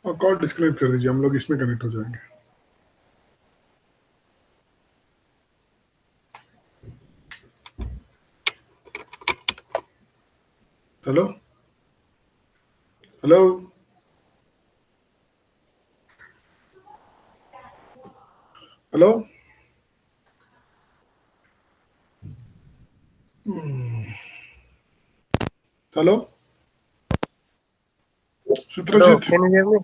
और call disconnect कर दीजिए, हम लोग इसमें कनेक्ट हो जाएंगे। Hello hello hello. Hello Hello, Sutrajit. can you hear me?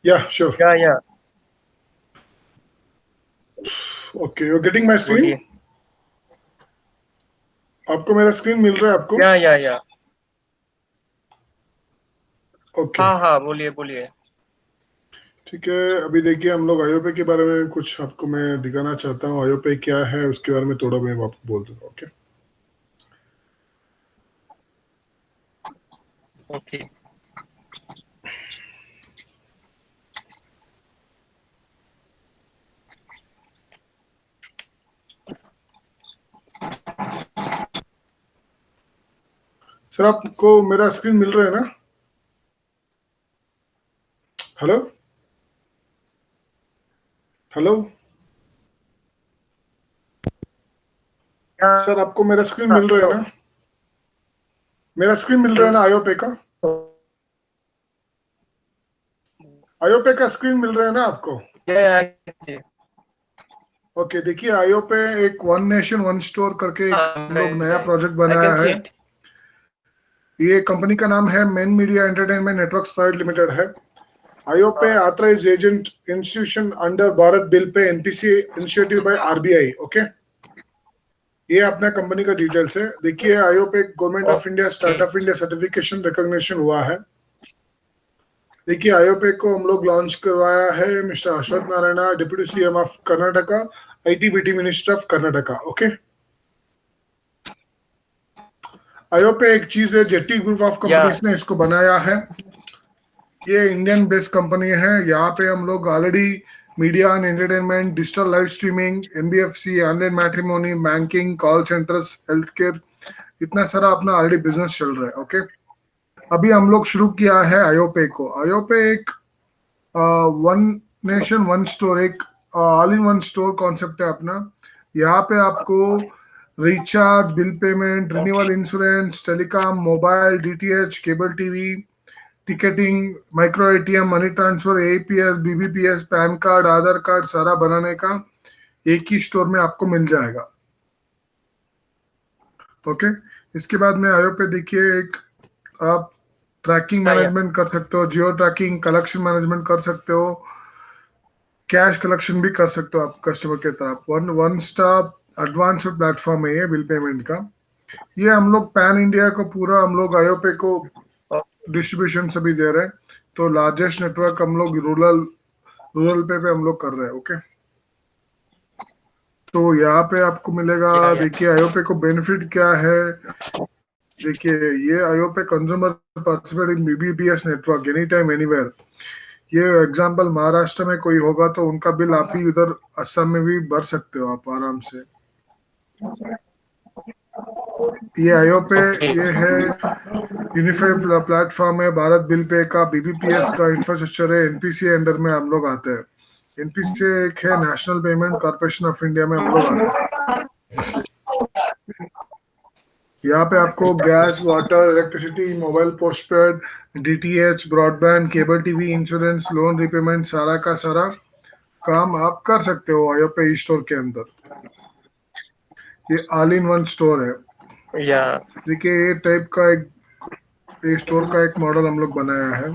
Yeah, sure. Yeah, Okay, you're getting my screen? बोलिए। आपको मेरा स्क्रीन मिल रहा है आपको? या ओके, हाँ, बोलिए बोलिए। ठीक है। अभी देखिए, हम लोग आईओपे के बारे में कुछ आपको मैं दिखाना चाहता हूँ। आईओपे क्या है उसके बारे में थोड़ा मैं आपको बोल दूंगा। Okay, okay. सर आपको मेरा स्क्रीन मिल रहा है ना? हेलो हेलो सर, आपको मेरा स्क्रीन मिल रहा है हेलो। ना? मेरा स्क्रीन मिल रहा है ना आईओपे का? आईओपे का स्क्रीन मिल रहा है ना आपको? या ओके, देखिए आईओपे एक वन नेशन वन स्टोर करके एक हम लोग नया प्रोजेक्ट आई कैन बनाया सी है। इट। ये कंपनी का नाम है main media entertainment networks private limited है। IOPay authorised agent institution under Bharat bill pay NPC initiative by RBI. Okay, ये अपना कंपनी का डिटेल्स है। देखिए IOPay government of India okay. Startup India certification recognition हुआ है। देखिए आईओपे को हम लोग लॉन्च करवाया है mister Ashwath Narayan, deputy CM of Karnataka, IT BT minister of Karnataka. Okay, IOPay एक चीज है, जेटी ग्रुप ऑफ या कंपनीज ने इसको बनाया है। ये इंडियन बेस्ड कंपनी है। यहाँ पे हम लोग already media and entertainment, digital live streaming, NBFC, online matrimony, banking, call centres, health care, इतना सारा अपना ऑलरेडी बिजनेस चल रहा है। ओके, अभी हम लोग शुरू किया है आईओपे को। आईओपे एक वन नेशन वन स्टोर, एक all in one store concept है अपना। यहाँ पे आपको recharge, bill payment, renewal insurance, telecom, mobile, DTH, cable TV, ticketing, micro ATM, money transfer, APS, BBPS, PAN card, Aadhaar card सारा बनाने का एक ही स्टोर में आपको मिल जाएगा। ओके, इसके बाद में आयो पे देखिए, एक आप ट्रैकिंग या मैनेजमेंट कर सकते हो, जियो ट्रैकिंग, कलेक्शन मैनेजमेंट कर सकते हो, कैश कलेक्शन भी कर सकते हो आप कस्टमर के तरफ। One one stop advanced platform है ये बिल पेमेंट का। ये हम लोग पैन इंडिया को पूरा हम लोग आयोपे को डिस्ट्रीब्यूशन सभी दे रहे हैं। तो लार्जेस्ट नेटवर्क हम लोग रूरल पे हम लोग कर रहे हैं। ओके, तो यहाँ पे आपको मिलेगा। या देखिए आयोपे को बेनिफिट क्या है। देखिए ये IOPay consumer participate in BBPS network any time anywhere. ये एग्जांपल महाराष्ट्र में कोई होगा तो उनका बिल आप भी उधर असम में भी भर सकते हो आप आराम से। ये आयोपे ओके। ये है यूनिफाइड प्लेटफॉर्म है भारत बिल पे का, बीबीपीएस का इंफ्रास्ट्रक्चर है, एनपीसी अंडर में हम लोग आते हैं। एनपीसी एक है national payment corporation of India में हम लोग आते हैं। यहाँ पे आपको gas, water, electricity, mobile postpaid, DTH, broadband, cable TV, insurance, loan repayment सारा का सारा काम आप कर सकते हो आयोपे स्टोर के अंदर। ये ऑल इन वन स्टोर है। या देखिए ये टाइप का एक ये स्टोर का एक मॉडल हम लोग बनाया है।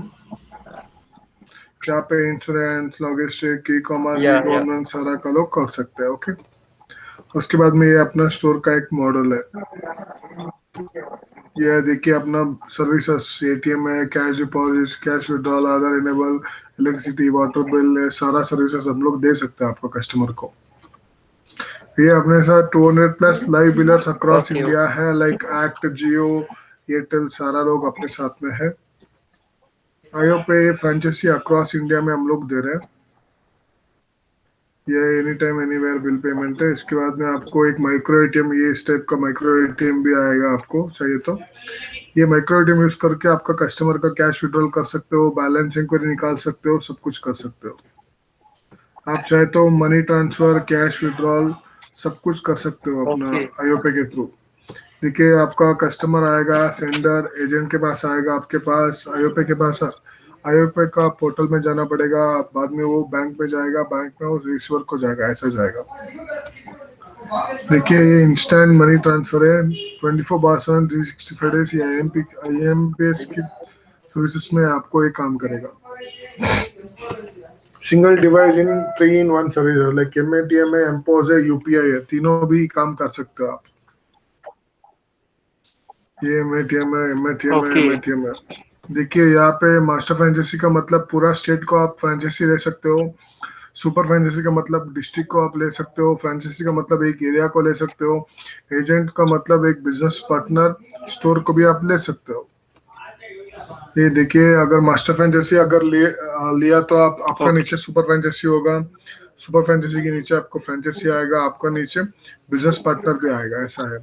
यहाँ पे इंश्योरेंस, लॉजिस्टिक, ई कॉमर्स, ई या गवर्नेंस सारा का लोग कर सकते हैं। ओके, उसके बाद में ये अपना स्टोर का एक मॉडल है। ये देखिए अपना सर्विसेज, एटीएम है, कैश डिपॉजिट, कैश विड्रॉल, आधार इनेबल, इलेक्ट्रिसिटी, वाटर बिल, सारा सर्विसेज हम लोग दे सकते हैं आपको कस्टमर को। ये अपने साथ 200 plus live billers across okay India है, लाइक एक्ट, जियो, एयरटेल सारा लोग अपने साथ में है। आयो पे फ्रेंचाइजी अक्रॉस इंडिया में हम लोग दे रहे हैं। ये any time anywhere bill payment है। इसके बाद में आपको एक माइक्रो एटीएम, ये इस टाइप का माइक्रो एटीएम भी आएगा आपको चाहिए तो। ये माइक्रो एटीएम यूज करके आपका कस्टमर का कैश विड्रॉल कर सकते हो, बैलेंस इंक्वायरी निकाल सकते हो, सब कुछ कर सकते हो। आप चाहे तो मनी ट्रांसफर, कैश विड्रॉल सब कुछ कर सकते हो अपना ओके आईओपे के थ्रू। देखिए आपका कस्टमर आएगा, सेंडर एजेंट के पास आएगा, आपके पास आईओपे के पास आईओपे का पोर्टल में जाना पड़ेगा, बाद में वो बैंक में जाएगा, बैंक में वो रिसीवर को जाएगा, ऐसा जाएगा। देखिए ये इंस्टेंट मनी ट्रांसफर है, 24/7 365 डेज ये आईएमपीएस की सर्विसेज में आपको ये काम करेगा। Single device in 3 in 1 service है, लाइक एमएटीएम है, एमपोज है, यूपीआई है, तीनों भी काम कर सकते हो आप। ये एमएटीएम है, एमएटीएम है, ओके एमएटीएम है। देखिए यहाँ पे मास्टर फ्रेंचाइजी का मतलब पूरा स्टेट को आप फ्रेंचाइजी ले सकते हो। सुपर फ्रेंचाइजी का मतलब डिस्ट्रिक्ट को आप ले सकते हो। फ्रेंचाइजी का मतलब एक एरिया को ले सकते हो। एजेंट का मतलब एक बिजनेस पार्टनर स्टोर को भी आप ले सकते हो। ये देखिए अगर मास्टर फ्रेंचाइजी अगर लिया तो आपका ओके नीचे सुपर फ्रेंचाइजी होगा। सुपर फ्रेंचाइजी के नीचे आपको फ्रेंचाइजी आएगा, आपका नीचे बिजनेस पार्टनर भी आएगा, ऐसा है।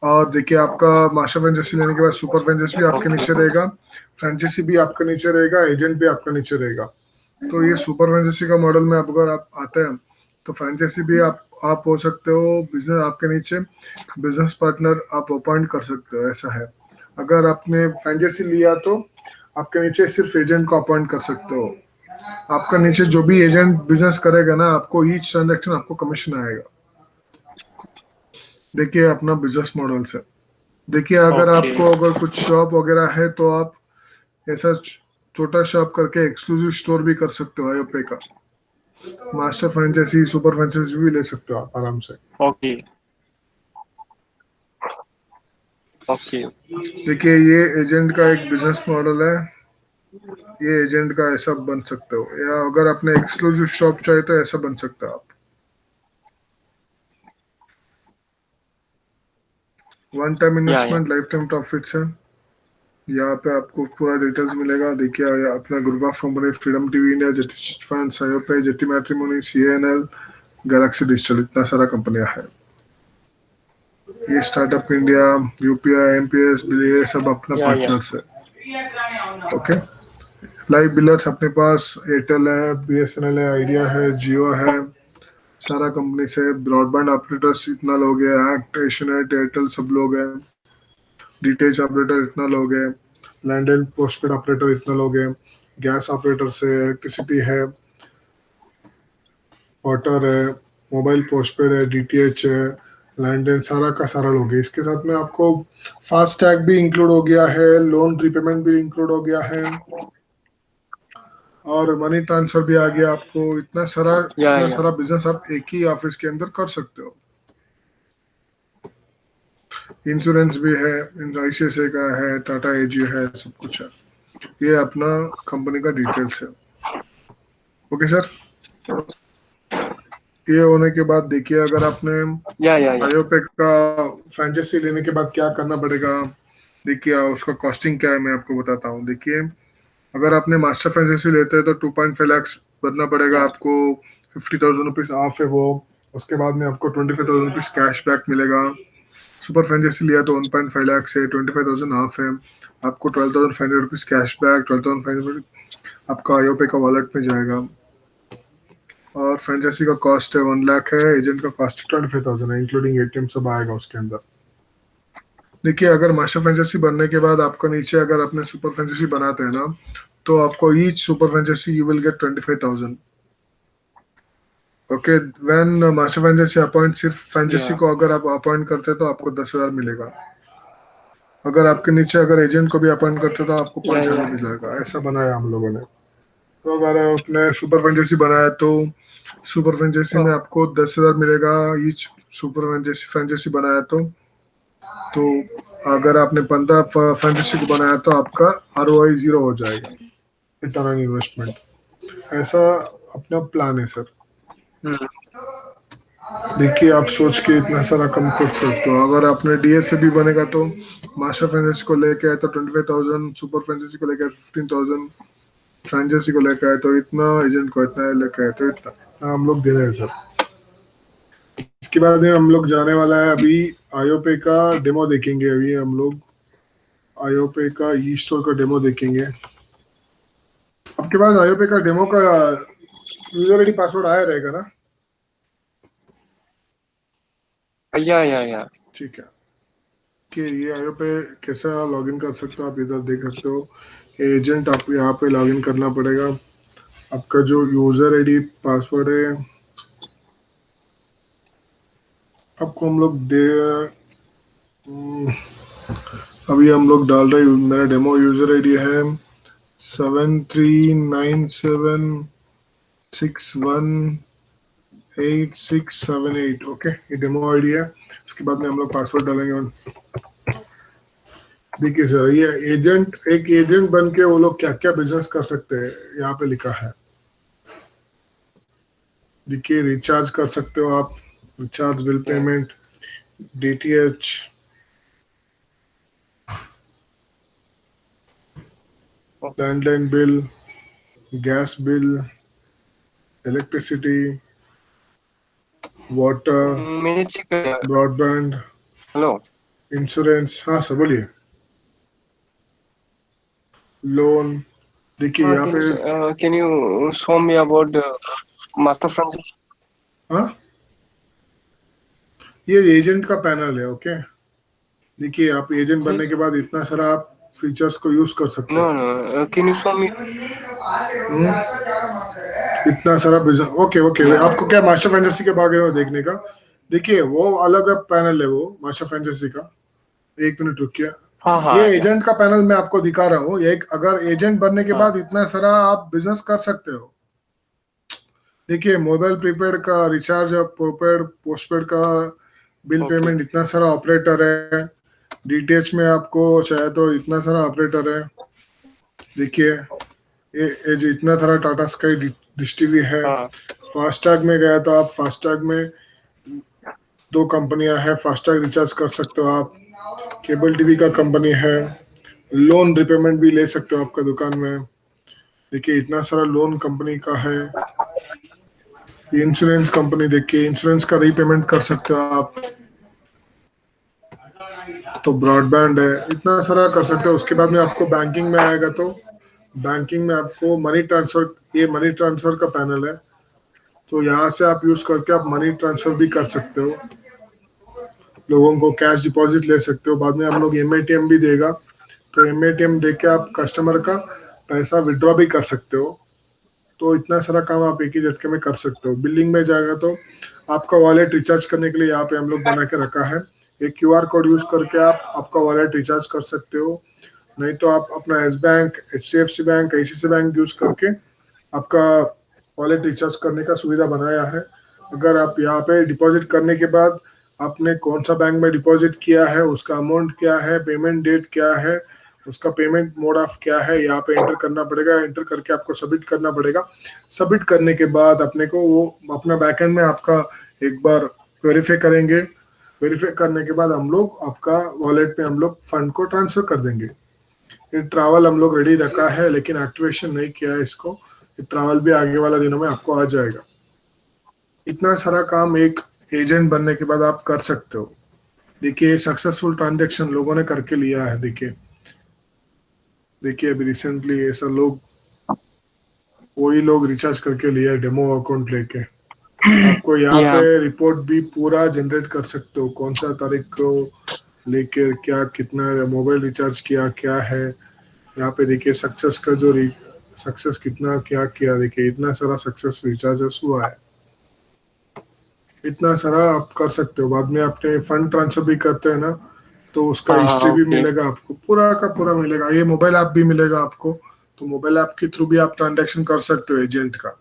और देखिए आपका मास्टर फ्रेंचाइजी लेने के बाद सुपर फ्रेंचाइजी भी आपके ओके नीचे रहेगा, फ्रेंचाइजी भी आपके नीचे रहेगा, एजेंट भी आपका नीचे रहेगा। तो ये सुपर फ्रेंचाइजी का मॉडल में अगर आप आते हैं तो फ्रेंचाइजी भी आप हो सकते हो, बिजनेस आपके नीचे बिजनेस पार्टनर आप अपॉइंट कर सकते हो, ऐसा है। अगर आपने फ्रेंचाइजी लिया तो आपके नीचे सिर्फ एजेंट को अपॉइंट कर सकते हो। आपका नीचे जो भी एजेंट बिजनेस करेगा ना, आपको ईच ट्रांजेक्शन आपको कमीशन आएगा। देखिए अपना बिजनेस मॉडल से। देखिए अगर ओके आपको अगर कुछ शॉप वगैरह है तो आप ऐसा छोटा शॉप करके एक्सक्लूसिव स्टोर भी कर सकते हो आईओपे का। मास्टर फ्रेंचाइजी सुपर फ्रेंचाइजी भी ले सकते हो आप आराम से। ओके ओके देखिए ये एजेंट का एक बिजनेस मॉडल है, ये एजेंट का ऐसा बन सकते हो, या अगर आपने एक्सक्लूसिव शॉप चाहिए तो ऐसा बन सकते हो आप। वन टाइम या इन्वेस्टमेंट, लाइफ टाइम प्रॉफिट्स है। यहाँ पे आपको पूरा डिटेल्स मिलेगा। देखिए अपना group of company freedom TV India, JT fund, IOPay, JT matrimony, CNL, galaxy digital, इतना सारा कंपनियां है। ये स्टार्टअप इंडिया, यूपीआई, एमपीएस, ये सब अपना या पार्टनर्स है। ओके, लाइव बिलर्स अपने पास एयरटेल है, बीएसएनएल है, आइडिया है, जियो है, सारा कंपनी से। ब्रॉडबैंड ऑपरेटर्स इतना लोग है, एक्ट, एशियनेट, एयरटेल सब लोग हैं। डीटीएच ऑपरेटर इतना लोग है, लैंडलाइन पोस्टपेड ऑपरेटर इतना लोग है, गैस ऑपरेटर से, इलेक्ट्रिसिटी है, वाटर है, मोबाइल पोस्टपेड है, डीटीएच है, लैंडलाइन, सारा का सारा लोग है। इसके साथ में आपको फास्ट टैग भी इंक्लूड हो गया है, लोन रिपेमेंट भी इंक्लूड हो गया है, और मनी ट्रांसफर भी आ गया आपको। इतना या सारा बिजनेस आप एक ही ऑफिस के अंदर कर सकते हो। इंश्योरेंस भी है, आईसीआईसीआई का है, टाटा एजी है, सब कुछ है। ये अपना कंपनी का डिटेल्स है। ओके सर, ये होने के बाद देखिए अगर आपने या आईओपे का फ्रेंचाइजी लेने के बाद क्या करना पड़ेगा। देखिए उसका कॉस्टिंग क्या है मैं आपको बताता हूँ। देखिए अगर आपने मास्टर फ्रेंचाइजी लेते हैं तो 2.5 लाख भरना पड़ेगा आपको। 50,000 रुपीज ऑफ है वो। उसके बाद में आपको 25,000 रुपीज कैश बैक मिलेगा। सुपर फ्रेंचाइजी लिया तो 1.5 लाख से 25,000 ऑफ है। आपको 12,500 रुपीज कैश बैक, 12,500 आपका आईओपे का वॉलेट में जाएगा। और फ्रेंचाइजी का कॉस्ट है 1 लाख है, एजेंट का कॉस्ट 25,000 है, इंक्लूडिंग एटीएम सब आएगा उसके अंदर। देखिए अगर मास्टर फ्रेंचाइजी बनने के बाद आपका नीचे अगर अपने सुपर फ्रेंचाइजी बनाते हैं ना, तो आपको each super franchise you will get 25,000। Okay, when master franchise appoint, सिर्फ फ्रेंचाइजी को अगर आप अपॉइंट करते हैं तो आपको 10,000 मिलेगा। अगर आपके नीचे अगर एजेंट को भी अपॉइंट करते हैं तो आपको 5,000 या मिलेगा। ऐसा बनाया हम लोगों ने। तो अगर आपने सुपर फ्रेंचाइजी बनाया तो सुपर फ्रेंचाइजी में आपको 10,000 मिलेगा ईच। सुपर फ्रेंचाइजी बनाया तो अगर आपने 15 फ्रेंचाइजी को बनाया तो आपका आरओआई 0 हो जाएगा, रिटर्न ऑन इन्वेस्टमेंट। ऐसा अपना प्लान है सर। देखिए आप सोच के इतना सारा कम कर सकते हो। अगर आपने डीएस से भी बनेगा तो मास्टर फ्रेंचाइजी को लेके आए तो 25,000, सुपर फ्रेंचाइजी को लेके आए 15,000, फ्रेंचाइजी को लेके आए तो इतना, एजेंट को इतना लेके आए तो इतना हम लोग दे रहे हैं सर। इसके बाद में हम लोग जाने वाला है अभी आईओपे का डेमो देखेंगे। अभी हम लोग आयोपे का ई स्टोर का डेमो देखेंगे। आपके पास आयोपे का डेमो का यूजर आईडी पासवर्ड आया रहेगा ना? या ठीक है कि ये आयोपे कैसा लॉगिन कर सकते हो आप इधर देख सकते हो। एजेंट आप यहाँ पे लॉगिन करना पड़ेगा। आपका जो यूजर आईडी पासवर्ड है आपको हम लोग दे अभी हम लोग डाल रहे हैं। मेरा डेमो यूजर आईडी है 7397618678। ओके, ये डेमो आईडी है। इसके बाद में हम लोग पासवर्ड डालेंगे। देखिए सर, ये एजेंट, एक एजेंट बन के वो लोग क्या क्या बिजनेस कर सकते हैं यहाँ पे लिखा है। देखिए, रिचार्ज कर सकते हो आप, recharge, bill payment, DTH, landline bill, gas bill, electricity, water, मैंने चेक किया। Broadband, hello. इंश्योरेंस। हाँ सर बोलिए। लोन। देखिए यहाँ पे can you show me about master franchise? हाँ, ये एजेंट का पैनल है। ओके, देखिए आप एजेंट बनने के बाद इतना सारा आप फीचर्स को यूज कर सकते नो हो। No, can you show me? इतना सारा बिजनेस। ओके ओके, आपको क्या मास्टर फ्रेंचाइजी के बारे में देखने का? देखिए वो अलग पैनल है, वो मास्टर फ्रेंचाइजी का। एक मिनट रुकिए। हाँ ये या एजेंट का पैनल मैं आपको दिखा रहा हूँ। एक, अगर एजेंट बनने के बाद इतना सारा आप बिजनेस कर सकते हो। देखिए, मोबाइल प्रीपेड का रिचार्ज, प्रीपेड, पोस्टपेड का बिल ओके पेमेंट, इतना सारा ऑपरेटर है। डीटीएच में आपको चाहे तो इतना सारा ऑपरेटर है। देखिए ये जो इतना सारा टाटा स्काई डिश टीवी है। हाँ फास्टैग में गया तो आप फास्टैग में दो कंपनियां हैं, फास्टैग रिचार्ज कर सकते हो आप। केबल टीवी का कंपनी है। लोन रिपेमेंट भी ले सकते हो आपका दुकान में। देखिए इतना सारा लोन कंपनी का है। इंश्योरेंस कंपनी, देखिए इंश्योरेंस का रीपेमेंट कर सकते हो आप। तो ब्रॉडबैंड है, इतना सारा कर सकते हो। उसके बाद में आपको बैंकिंग में आएगा तो बैंकिंग में आपको मनी ट्रांसफर, ये मनी ट्रांसफर का पैनल है। तो यहाँ से आप यूज करके आप मनी ट्रांसफर भी कर सकते हो, लोगों को कैश डिपॉजिट ले सकते हो। बाद में हम लोग एमएटीएम भी देगा, तो एमएटीएम दे के आप कस्टमर का पैसा विड्रॉ भी कर सकते हो। तो इतना सारा काम आप एक ही झटके में कर सकते हो। बिलिंग में जाएगा तो आपका वॉलेट रिचार्ज करने के लिए यहाँ पे हम लोग बना के रखा है। एक क्यूआर कोड यूज करके आप आपका वॉलेट रिचार्ज कर सकते हो। नहीं तो आप अपना Yes Bank, HDFC bank, ICICI bank use करके आपका वॉलेट रिचार्ज करने का सुविधा बनाया है। अगर आप यहाँ पे डिपॉजिट करने के बाद आपने कौन सा बैंक में डिपॉजिट किया है, उसका अमाउंट क्या है, पेमेंट डेट क्या है, उसका पेमेंट मोड ऑफ क्या है, यहाँ पे एंटर करना पड़ेगा। एंटर करके आपको सबमिट करना पड़ेगा। सबमिट करने के बाद अपने को वो अपना बैकएंड में आपका एक बार वेरीफाई करेंगे। वेरीफाई करने के बाद हम लोग आपका वॉलेट में हम लोग फंड को ट्रांसफर कर देंगे। ये ट्रैवल हम लोग रेडी रखा है, लेकिन एक्टिवेशन नहीं किया है इसको। ये ट्रैवल भी आगे वाला दिनों में आपको आ जाएगा। इतना सारा काम एक एजेंट बनने के बाद आप कर सकते हो। देखिए सक्सेसफुल ट्रांजेक्शन लोगों ने करके लिया है। देखिए देखिए अभी रिसेंटली ऐसा लोग, वही लोग रिचार्ज करके लिया डेमो अकाउंट लेके। आपको यहाँ या पे रिपोर्ट भी पूरा जनरेट कर सकते हो, कौन सा तारीख को लेकर क्या कितना मोबाइल रिचार्ज किया क्या है। यहाँ पे देखिए सक्सेस का जो सक्सेस कितना क्या किया, देखिए इतना सारा सक्सेस रिचार्जेस हुआ है। इतना सारा आप कर सकते हो। बाद में आपने फंड ट्रांसफर भी करते हैं ना, तो उसका हाँ हिस्ट्री हाँ भी ओके मिलेगा आपको, पूरा का पूरा मिलेगा। ये मोबाइल ऐप भी मिलेगा आपको, तो मोबाइल ऐप के थ्रू भी आप ट्रांजेक्शन कर सकते हो एजेंट का।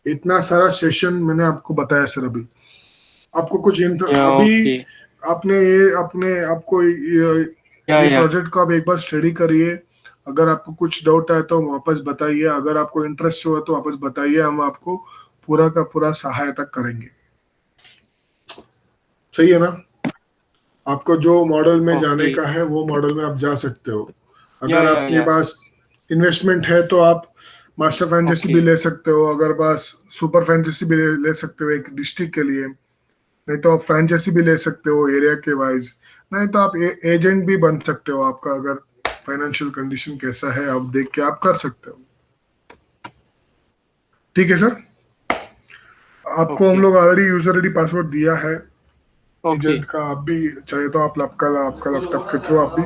इतना सारा सेशन मैंने आपको बताया सर। अभी आपको कुछ या अभी ओके आपने ये अपने आपको ये या प्रोजेक्ट को आप एक बार स्टडी करिए। अगर आपको कुछ डाउट है तो वापस बताइए। अगर आपको इंटरेस्ट हुआ तो वापस बताइए, हम आपको पूरा का पूरा सहायता करेंगे। सही है ना? आपको जो मॉडल में जाने ओके का है वो मॉडल में आप जा सकते हो। अगर आपके या पास इन्वेस्टमेंट है तो आप मास्टर फ्रेंचाइजी ओके भी ले सकते हो। अगर पास सुपर फ्रेंचाइजी भी ले सकते हो एक डिस्ट्रिक्ट के लिए। नहीं तो आप फ्रेंचाइजी भी ले सकते हो एरिया के वाइज। नहीं तो आप एजेंट भी बन सकते हो, आपका अगर फाइनेंशियल कंडीशन कैसा है आप देख के आप कर सकते हो। ठीक है सर, आपको हम ओके लोग ऑलरेडी यूजर आईडी पासवर्ड दिया है ओके एजेंट का। आप भी चाहिए तो आप आपका लैपटॉप के थ्रू आप भी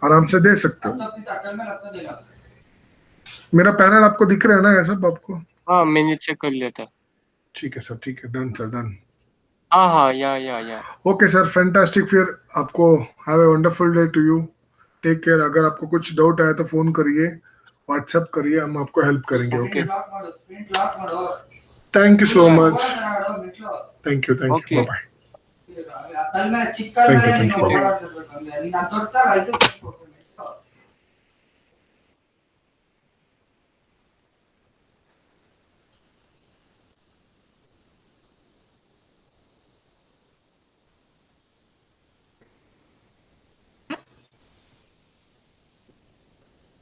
आराम से दे सकते हो। मेरा पैनल आपको दिख रहा है ना, ये सब आपको? हाँ मैंने चेक कर लिया था। ठीक है सर, ठीक है, डन सर, डन। हाँ हाँ या ओके सर, फैंटास्टिक। फिर आपको have a wonderful day to you. Take care. अगर आपको कुछ डाउट आया तो फोन करिए, व्हाट्सएप करिए, हम आपको हेल्प करेंगे। Okay, thank you so much. Thank you, okay bye bye. Thank you, bye bye.